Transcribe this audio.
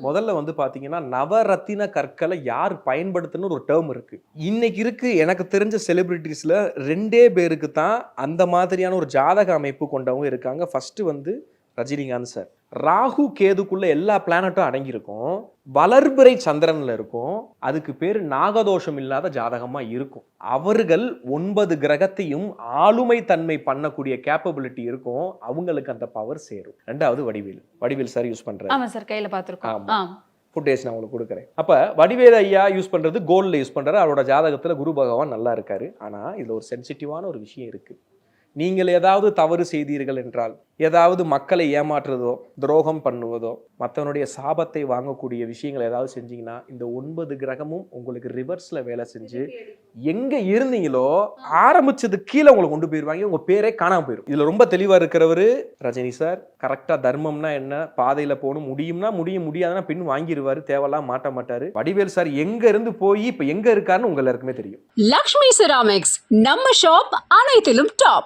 முதல்ல வந்து பாத்தீங்கன்னா நவரத்தின கற்களை யார் பயன்படுத்தணும்னு ஒரு டேர்ம் இருக்கு. இன்னைக்கு இருக்கு எனக்கு தெரிஞ்ச செலிபிரிட்டிஸ்ல 2 பேருக்கு தான் அந்த மாதிரியான ஒரு ஜாதக அமைப்பு கொண்டவங்க இருக்காங்க. ஃபர்ஸ்ட் வந்து ரஜினிகாந்த் சார். ராகு கேதுக்குள்ள எல்லா பிளானட்டும் அடங்கியிருக்கும். வளர்பிறை சந்திரன்ல இருக்கும். அதுக்கு பேரு நாகதோஷம் இல்லாத ஜாதகமா இருக்கும். அவர்கள் 9 கிரகத்தையும் ஆளுமை தன்மை பண்ணக்கூடிய கேப்பபிலிட்டி இருக்கும். அவங்களுக்கு அந்த பவர் சேரும். 2வது வடிவேல் சார் யூஸ் பண்றாரு. ஆமா சார், கையில பாத்துருக்கோம். ஃபுட்டேஜ் நான் உங்களுக்கு கொடுக்குறேன். அப்ப வடிவேல் ஐயா யூஸ் பண்றது கோல்ட்ல யூஸ் பண்றாரு. அவரோட ஜாதகத்துல குரு பகவான் நல்லா இருக்காரு. ஆனா இதுல ஒரு சென்சிட்டிவான ஒரு விஷயம் இருக்கு. நீங்கள் ஏதாவது தவறு செய்தீர்கள் என்றால், ஏதாவது மக்களை ஏமாற்றுவதோ துரோகம் பண்ணுவதோ மற்றவனுடைய சாபத்தை வாங்கக்கூடிய விஷயங்களை ஏதாவது செஞ்சீங்கன்னா இந்த 9 கிரகமும் உங்களுக்கு ரிவர்ஸ்ல வேலை செஞ்சு எங்க இருந்தீங்களோ ஆரம்பிச்சது கீழே உங்களை கொண்டு போயிருவாங்க. உங்க பேரே காணாம போயிடும். இதுல ரொம்ப தெளிவா இருக்கிறவரு ரஜினி சார். கரெக்டா தர்மம்னா என்ன, பாதையில போகணும், முடியும்னா முடியும், முடியாதுன்னா பின் வாங்கிடுவாரு, தேவையெல்லாம் மாட்ட மாட்டாரு. வடிவேல் சார் எங்க இருந்து போய் இப்ப எங்க இருக்காருன்னு உங்க எல்லாருக்குமே தெரியும். லக்ஷ்மி செராமிக்ஸ் நம்ம ஷாப் அனைத்திலும் டாப்.